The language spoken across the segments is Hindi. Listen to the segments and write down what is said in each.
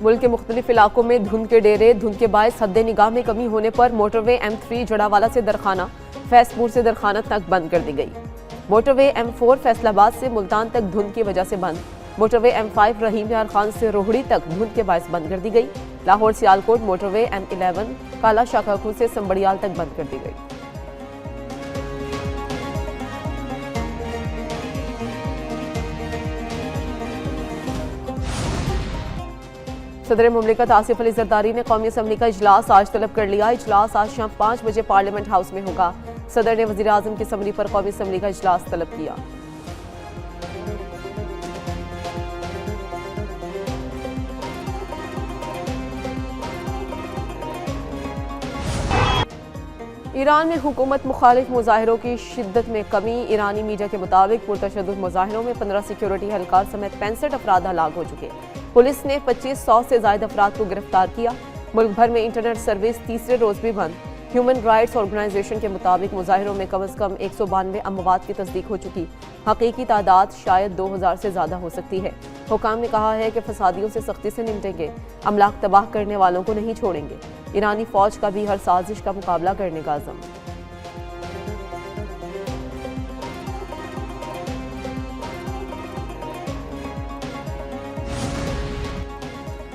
मुल्क के मुख्तलिफ इलाकों में धुंध के डेरे, धुंध के बायस हद निगाह में कमी होने पर मोटरवे M3 जड़ावाला से दरखाना, फैसपुर से दरखाना तक बंद कर दी गई। मोटरवे M4 फैसलाबाद से मुल्तान तक धुंध की वजह से बंद। मोटरवे M5 रहीम यार खान से रोहड़ी तक धुंध के बायस बंद कर दी गई। लाहौर सियालकोट मोटरवे M11 काला शाखाखू से संबड़ियाल तक बंद कर दी गई। सदर मुमलिकत आसिफ अली जरदारी ने कौमी असम्बली का इजलास आज तलब कर लिया। इजलास आज शाम 5 बजे पार्लियामेंट हाउस में होगा। सदर ने वजीर आजम की असम्बली पर कौमी असम्बली का इजलास तलब किया। ईरान में हुकूमत मुखालिफ मुजाहिरों की शिद्दत में कमी। ईरानी मीडिया के मुताबिक पुरतशद्दुद मुजाहिरों में 15 सिक्योरिटी एहलकार समेत 65 अफराद हलाक हो चुके। पुलिस ने 2500 से ज्यादा अफराद को गिरफ्तार किया। मुल्क भर में इंटरनेट सर्विस तीसरे रोज भी बंद। ह्यूमन राइट्स ऑर्गेनाइजेशन के मुताबिक मुजाहिरों में कम अज कम 192 अमवात की तस्दीक हो चुकी। हकीकी तादाद शायद 2000 से ज्यादा हो सकती है। हुकाम ने कहा है कि फसादियों से सख्ती से निपटेंगे, अमलाक तबाह करने वालों को नहीं छोड़ेंगे। ईरानी फौज का भी हर साजिश का मुकाबला करने का अज़म।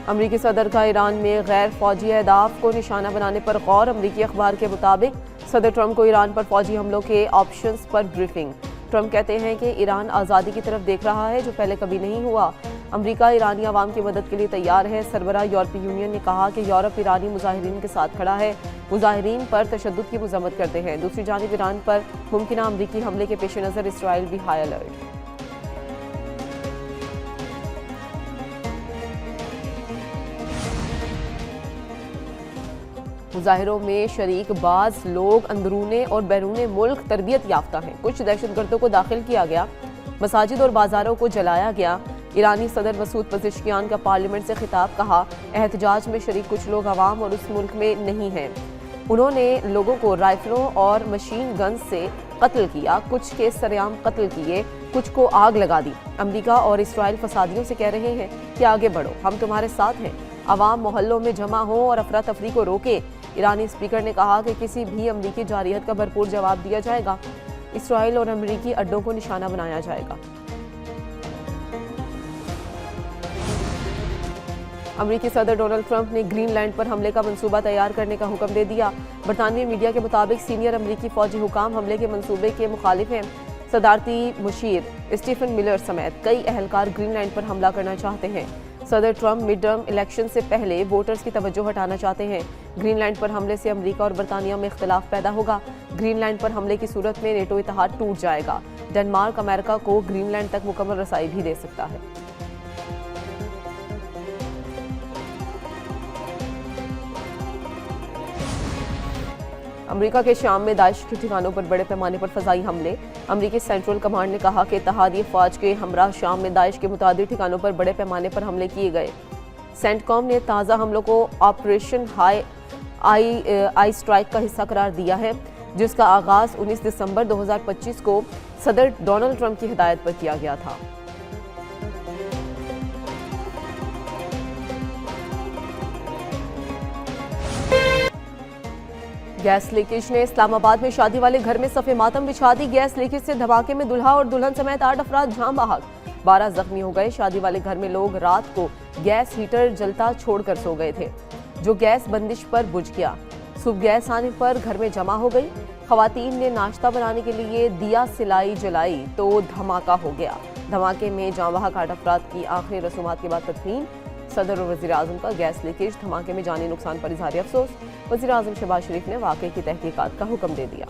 अमरीकी सदर का ईरान में गैर फौजी अहदाफ को निशाना बनाने पर गौर। अमरीकी अखबार के मुताबिक सदर ट्रंप को ईरान पर फौजी हमलों के ऑप्शंस पर ब्रीफिंग। ट्रंप कहते हैं कि ईरान आज़ादी की तरफ देख रहा है जो पहले कभी नहीं हुआ। अमरीका ईरानी आवाम की मदद के लिए तैयार है। सरबराह यूरोपीय यूनियन ने कहा कि यूरोप ईरानी मुजाहिरीन के साथ खड़ा है। मुजाहिरीन पर तशद्दुद की मजम्मत करते हैं। दूसरी जानिब ईरान पर मुमकिन अमरीकी हमले के पेश नज़र इसराइल भी हाई अलर्ट। मुजाहिरों में शरीक बाज लोग अंदरूने और बैरूने मुल्क तरबियत याफ्ता हैं। कुछ दहशतगर्दों को दाखिल किया गया। मसाजिद और बाजारों को जलाया गया। ईरानी सदर मसूद पज़ेश्कियान का पार्लियामेंट से खिताब। कहा, एहतजाज में शरीक कुछ लोग अवाम और उस मुल्क में नहीं हैं। उन्होंने लोगों को राइफलों और मशीन गन से कत्ल किया। कुछ के सरेआम कत्ल किए, कुछ को आग लगा दी। अमरीका और इसराइल फसादियों से कह रहे हैं कि आगे बढ़ो, हम तुम्हारे साथ हैं। अवाम मोहल्लों में जमा हो और अफरा तफरी को रोके। ईरानी स्पीकर ने कहा कि किसी भी अमरीकी जारियत का भरपूर जवाब दिया जाएगा। इसराइल और अमरीकी अड्डों को निशाना बनाया जाएगा। अमरीकी सदर डोनाल्ड ट्रंप ने ग्रीनलैंड पर हमले का मंसूबा तैयार करने का हुक्म दे दिया। बरतानवी मीडिया के मुताबिक सीनियर अमरीकी फौजी हुकाम हमले के मंसूबे के मुखालिफ हैं। सदारती मुशीर स्टीफन मिलर समेत कई अहलकार ग्रीनलैंड पर हमला करना चाहते हैं। सदर ट्रंप मिड टर्म इलेक्शन से पहले वोटर्स की तवज्जो हटाना चाहते हैं। ग्रीनलैंड पर हमले से अमरीका और बरतानिया में इख्तिलाफ पैदा होगा। ग्रीनलैंड पर हमले की सूरत में नेटो इत्तेहाद टूट जाएगा। डेनमार्क अमेरिका को ग्रीनलैंड तक मुकम्मल रसाई भी दे सकता है। अमरीका के शाम में दाइश के ठिकानों पर बड़े पैमाने पर फजाई हमले। अमरीकी सेंट्रल कमांड ने कहा कि इत्तेहादी फौज के हमरा शाम में दाइश के मुतादिद ठिकानों पर बड़े पैमाने पर हमले किए गए। सेंटकॉम ने ताज़ा हमलों को ऑपरेशन आई स्ट्राइक का हिस्सा करार दिया है, जिसका आगाज 19 दिसंबर 2025 को सदर डोनाल्ड ट्रंप की हिदायत पर किया गया था। गैस लीकेज ने इस्लामाबाद में शादी वाले घर में सफ़े मातम बिछा दी। गैस लीकेज से धमाके में दुल्हा और दुल्हन समेत 8 अफराद जान बहक, 12 जख्मी हो गए। शादी वाले घर में लोग रात को गैस हीटर जलता छोड़कर सो गए थे, जो गैस बंदिश पर बुझ गया। सुबह गैस आने पर घर में जमा हो गई। खवातीन ने नाश्ता बनाने के लिए दिया सिलाई जलाई तो धमाका हो गया। धमाके में जान बहक 8 अफराद की आखिरी रसूमात के बाद तदफीन। सदर और वज़ीर आज़म का गैस लीकेज धमाके में जानी नुकसान पर इज़हार अफसोस। वज़ीर आज़म शहबाज शरीफ ने वाक़े की तहकीकात का हुक्म दे दिया।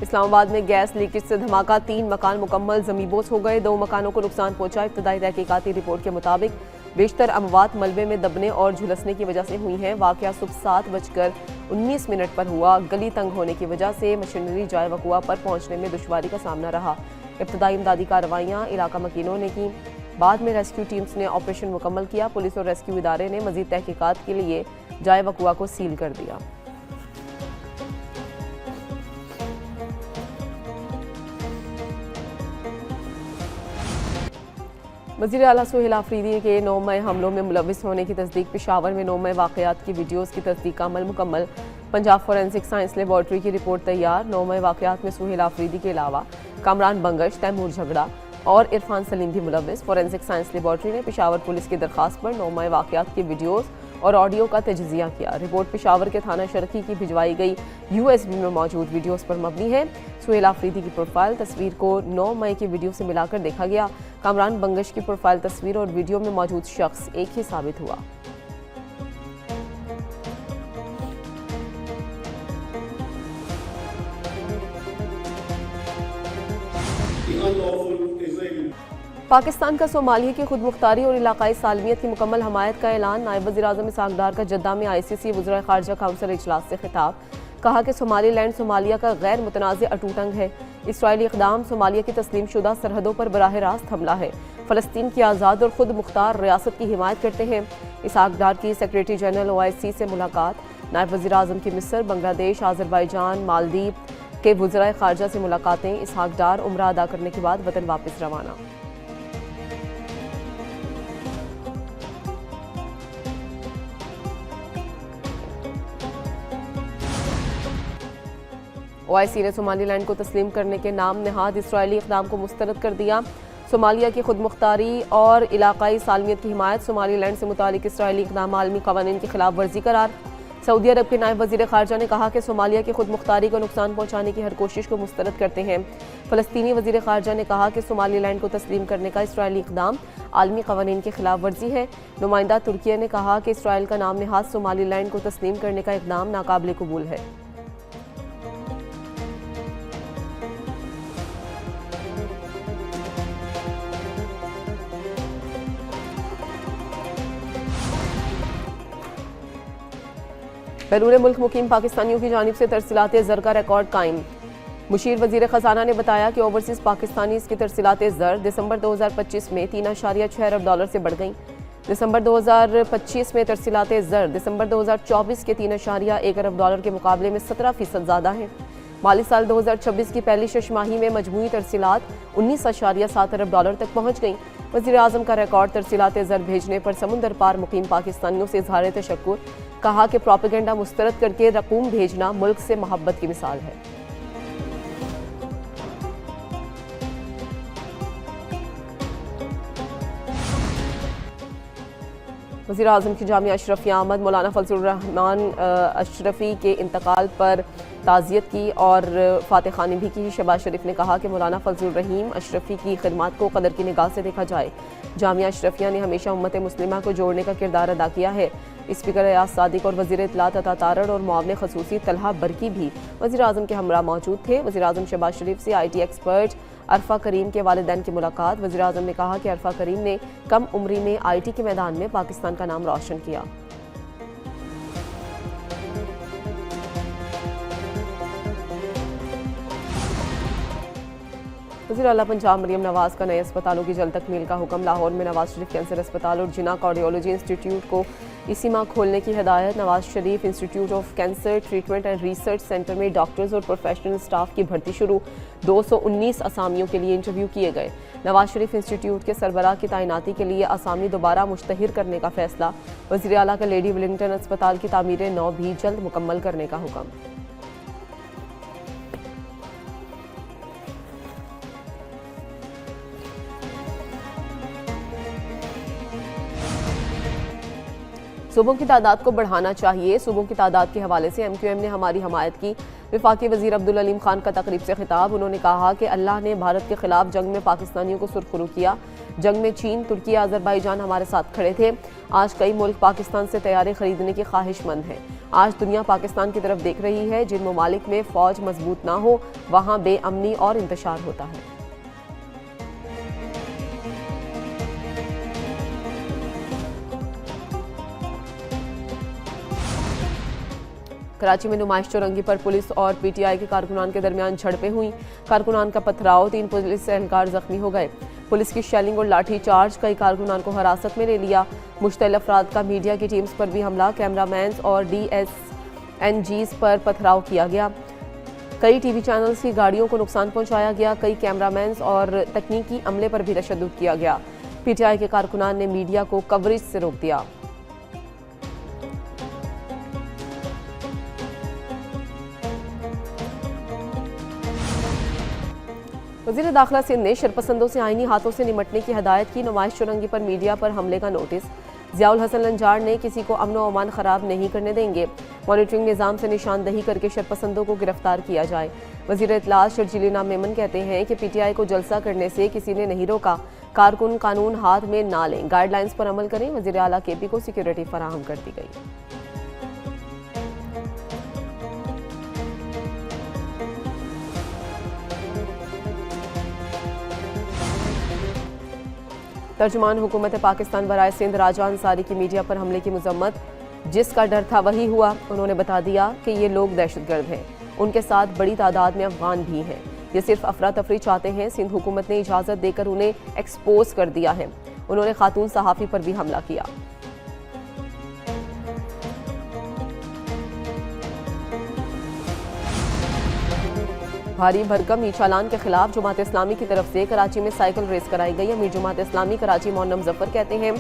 इस्लामाबाद में गैस लीकेज से धमाका, 3 मकान मुकम्मल ज़मींबोस हो गए। 2 मकानों को नुकसान पहुंचा। इब्तदाई तहकीकाती रिपोर्ट के मुताबिक बेशतर अमवात मलबे में दबने और झुलसने की वजह से हुई हैं। वाक़या सुबह 7:19 पर हुआ। गली तंग होने की वजह से मशीनरी जाए वकुआ पर पहुंचने में दुश्वारी का सामना रहा। इब्तदाई इमदादी कार्रवाइयाँ इलाका मकीनों ने की। बाद में रेस्क्यू टीम्स ने ऑपरेशन मुकम्मल किया। पुलिस और रेस्क्यू इदारे ने मजीद तहकीकात के लिए जाए वकुआ को सील कर दिया। वज़ीर आला सुहेल आफरीदी के 9 मई हमलों में मुलविस होने की तस्दीक। पेशावर में 9 मई वाक़यात की वीडियोज़ की तस्दीक का अमल मुकम्मल। पंजाब फोरेंसिक साइंस लेबॉर्ट्री की रिपोर्ट तैयार। 9 मई वाक़यात में सुहेल आफरीदी के अलावा कामरान बंगश, तैमूर झगड़ा और इरफान सलीम भी मुलविस। फोरेंसिक साइंस लेबॉर्ट्री ने पेशावर पुलिस की दरख्वास्त पर 9 मई वाक़यात की वीडियोज़ और ऑडियो का तजज़िया किया। रिपोर्ट पेशावर के थाना शरकी की भिजवाई गई USB में मौजूद वीडियोस पर मबनी है। सुहेल आफरीदी की प्रोफाइल तस्वीर को 9 मई की वीडियो से मिलाकर देखा गया। कामरान बंगश की प्रोफाइल तस्वीर और वीडियो में मौजूद शख्स एक ही साबित हुआ। पाकिस्तान का सोमालिया की खुद मुख्तारी और इलाकाई सालमियत की मुकम्मल हमायत का ऐलान। नायब वज़ीर-ए-आज़म इसहाक़ डार का जद्दा में ICC वज़राए ख़ारजा काउंसिल इजलास से खिताब। कहा कि सोमालीलैंड सोमालिया का गैर मुतनाज़ अटूट अंग है। इसराइली इक़दाम सोमालिया की तस्लीम शुदा सरहदों पर बराह रास्त हमला है। फ़लस्तीन की आज़ाद और खुद मुख्तार रियासत की हिमायत करते हैं। इसहाक़ डार की सेक्रेटरी जनरल OIC से मुलाकात। नायब वज़ीर-ए-आज़म की मिस्र, बांग्लादेश, आज़रबाईजान, मालदीव के वज़राए ख़ारजा से मुलाकातें। इसहाक़ डार उम्रा अदा करने के बाद वतन वापस रवाना। OIC ने सोमालीलैंड को तस्लीम करने के नाम नहाद इसराइली इक़दाम को मुस्तरद कर दिया। सोमालिया की खुद मुख्तारी और इलाकाई सालमियत की हिमायत। सोमालीलैंड से मुतालिक इसराइली इक़दाम आलमी क़वानीन की खिलाफ वर्जी करार। सऊदी अरब के नायब वज़ीर ख़ारजा ने कहा कि सोमालिया की खुद मुख्तारी को नुकसान पहुँचाने की हर कोशिश को मुस्तरद करते हैं। फ़लस्तीनी वज़ीर ख़ारजा ने कहा कि सोमालीलैंड को तस्लीम करने का इसराइली इक़दाम आलमी क़वानीन की खिलाफ वर्जी है। नुमाइंदा तुर्किया ने कहा कि इसराइल का नाम नहाद सोमालीलैंड को तस्लीम करने का इक़दाम नाकाबिल कबूल है। बैरून मुल्क मुकीम पाकिस्तानियों की जानिब से तरसीलात ज़र का रिकॉर्ड कायम। मुशीर वज़ीर ख़जाना ने बताया कि ओवरसीज़ पाकिस्तानी की तरसीलात ज़र दिसंबर 2025 में 3.6 अरब डॉलर से बढ़ गईं। दिसंबर 2025 में तरसीलात ज़र दिसंबर 2024 के 3.1 अरब डॉलर के मुकाबले में 17% ज़्यादा हैं। माली साल 2026 की पहली छमाही में मजमूई तरसीलात 19.7 अरब डॉलर तक पहुँच गईं। वज़ीर-ए-आज़म का रिकॉर्ड तरसीलात ज़र भेजने पर समुंदर पार मुकीम पाकिस्तानियों से इज़हार तशक्कुर। कहा कि प्रोपेगेंडा मुस्तरद करके रकूम भेजना मुल्क से मोहब्बत की मिसाल है। वज़ीर-ए-आज़म की जामिया अशरफिया आमद। मौलाना फजलुर रहमान अशरफी के इंतकाल पर ताज़ियत की और फातह खानी भी की। शहबाज शरीफ ने कहा कि मौलाना फजलुर रहीम अशरफी की खिदमत को कदर की निगाह से देखा जाए। जामिया अशरफिया ने हमेशा उम्मत मुस्लिमा को जोड़ने का किरदार अदा किया है। स्पीकर अयाज सादिक और वज़ीर इत्तलात अता तारड़ और मुआविन ख़ुसूसी तलहा बरकी भी वज़ीर-ए-आज़म के हमरा मौजूद थे। वज़ीर-ए-आज़म शहबाज शरीफ से IT एक्सपर्ट अरफा करीम के वालिदैन की मुलाकात। वज़ीर-ए-आज़म ने कहा कि अरफा करीम ने कम उम्री में IT के मैदान में पाकिस्तान का नाम रोशन किया। वज़ीर आला पंजाब मरियम नवाज़ का नए अस्पतालों की जल्द तकमील का हुक्म। लाहौर में नवाज शरीफ कैंसर अस्पताल और जिना कार्डियोलॉजी इंस्टीट्यूट को इसी माह खोलने की हिदायत। Nawaz Sharif institute of cancer treatment and research centre में डॉक्टर्स और प्रोफेशनल स्टाफ की भर्ती शुरू। 219 असामियों के लिए इंटरव्यू किए गए। नवाज शरीफ इंस्टीट्यूट के सरबराह की तैनाती के लिए असामी दोबारा मुश्तहिर करने का फैसला। वज़ीर आला का लेडी विलिंगटन अस्पताल की तामीर नौ भी जल्द मुकम्मल करने का हुक्म। सूबों की तादाद को बढ़ाना चाहिए। सूबों की तादाद के हवाले से MQM ने हमारी हमायत की। वफाकी वज़ीर अब्दुल अलीम खान का तकरीब से खिताब। उन्होंने कहा कि अल्लाह ने भारत के खिलाफ जंग में पाकिस्तानियों को सुरखरू किया। जंग में चीन, तुर्की, आज़रबाईजान हमारे साथ खड़े थे। आज कई मुल्क पाकिस्तान से तैयारी खरीदने की ख्वाहिशमंद हैं। आज दुनिया पाकिस्तान की तरफ देख रही है। जिन ममालिक में फ़ौज मजबूत ना हो वहाँ बेअमनी और इंतशार होता है। कराची में नुमाइश चौरंगी पर पुलिस और PTI के कारकुनान के दरमियान झड़पें हुई। कारकुनान का पथराव, 3 पुलिस एहलकार जख्मी हो गए। पुलिस की शेलिंग और लाठी चार्ज, कई कारकुनान को हिरासत में ले लिया। मुश्तइल अफराद का मीडिया की टीम्स पर भी हमला। कैमरामैन और DSNGs पर पथराव किया गया। कई TV चैनल्स की गाड़ियों को नुकसान पहुँचाया गया। कई कैमरामैन और तकनीकी अमले पर भी तशद्दुद किया गया। पीटीआई के कारकुनान ने मीडिया को कवरेज से रोक दिया। वज़ीर दाखिला सिंध ने शरपसंदों से आईनी हाथों से निमटने की हदायत की। नुमाइश चुरंगी पर मीडिया पर हमले का नोटिस। ज़ियाउल हसन लंजार ने किसी को अमन व अमान खराब नहीं करने देंगे। मॉनिटरिंग निज़ाम से निशानदही करके शरपसंदों को गिरफ्तार किया जाए। वज़ीर इत्तलात शर्जील इनाम मेमन कहते हैं कि पीटीआई को जलसा करने से किसी ने नहीं रोका। कारकुन कानून हाथ में ना लें, गाइडलाइंस पर अमल करें। वज़ीर आला केपी को सिक्योरिटी फराहम कर दी गई। तर्जुमान हुकूमत पाकिस्तान बराए सिंध राजा अंसारी की मीडिया पर हमले की मजम्मत। जिसका डर था वही हुआ। उन्होंने बता दिया कि ये लोग दहशतगर्द हैं, उनके साथ बड़ी तादाद में अफगान भी हैं। ये सिर्फ अफरा तफरी चाहते हैं। सिंध हुकूमत ने इजाज़त देकर उन्हें एक्सपोज कर दिया है। उन्होंने खातून सहाफ़ी पर भी हमला किया। भारी भरकम ई चालान के खिलाफ जमात इस्लामी की तरफ से कराची में साइकिल रेस कराई गई। अमीर जमात इस्लामी कराची मोहन्नम जफर कहते हैं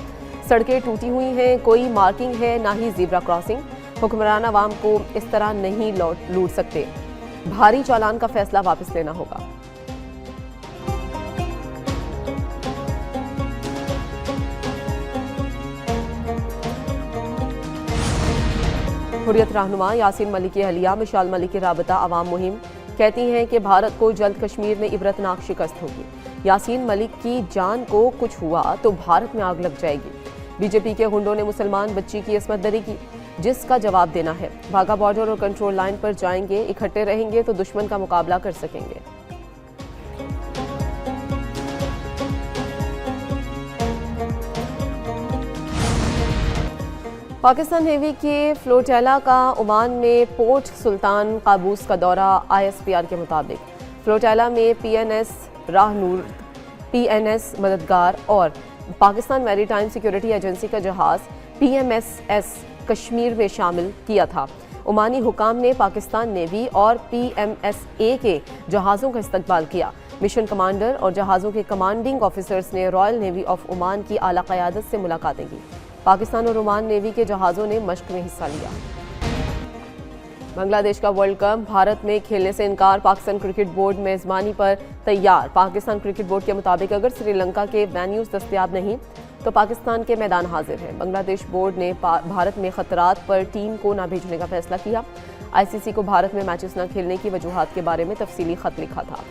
सड़कें टूटी हुई हैं, कोई मार्किंग है ना ही ज़ीब्रा क्रॉसिंग। हुक्मरान अवाम को इस तरह नहीं लूट सकते। भारी चालान का फैसला वापस लेना होगा। हुर्रियत रहनुमा यासीन मलिक की अहलिया मिशाल मलिक की राबता अवाम मुहिम कहती हैं कि भारत को जल्द कश्मीर में इबरतनाक शिकस्त होगी। यासीन मलिक की जान को कुछ हुआ तो भारत में आग लग जाएगी। बीजेपी के गुंडों ने मुसलमान बच्ची की इसमत दरी की, जिसका जवाब देना है। वाघा बॉर्डर और कंट्रोल लाइन पर जाएंगे, इकट्ठे रहेंगे तो दुश्मन का मुकाबला कर सकेंगे। पाकिस्तान नेवी के फ्लोटेला का ओमान में पोर्ट सुल्तान काबूस का दौरा। ISPR के मुताबिक फ्लोटेला में PNS राहनूर, PNS मददगार और पाकिस्तान मैरीटाइम सिक्योरिटी एजेंसी का जहाज PMSS कश्मीर में शामिल किया था। ओमानी हुकाम ने पाकिस्तान नेवी और PMSA के जहाज़ों का इस्तकबाल किया। मिशन कमांडर और जहाज़ों के कमांडिंग ऑफिसर्स ने रॉयल नेवी ऑफ ओमान की आला क़यादत से मुलाकातें की। पाकिस्तान और ओमान नेवी के जहाज़ों ने मश्क में हिस्सा लिया। बांग्लादेश का वर्ल्ड कप भारत में खेलने से इनकार। पाकिस्तान क्रिकेट बोर्ड मेज़बानी पर तैयार। पाकिस्तान क्रिकेट बोर्ड के मुताबिक अगर श्रीलंका के वेन्यूज़ दस्तयाब नहीं तो पाकिस्तान के मैदान हाजिर है। बांग्लादेश बोर्ड ने भारत में खतरात पर टीम को न भेजने का फैसला किया। ICC को भारत में मैचेस न खेलने की वजूहात के बारे में तफसीली खत लिखा था।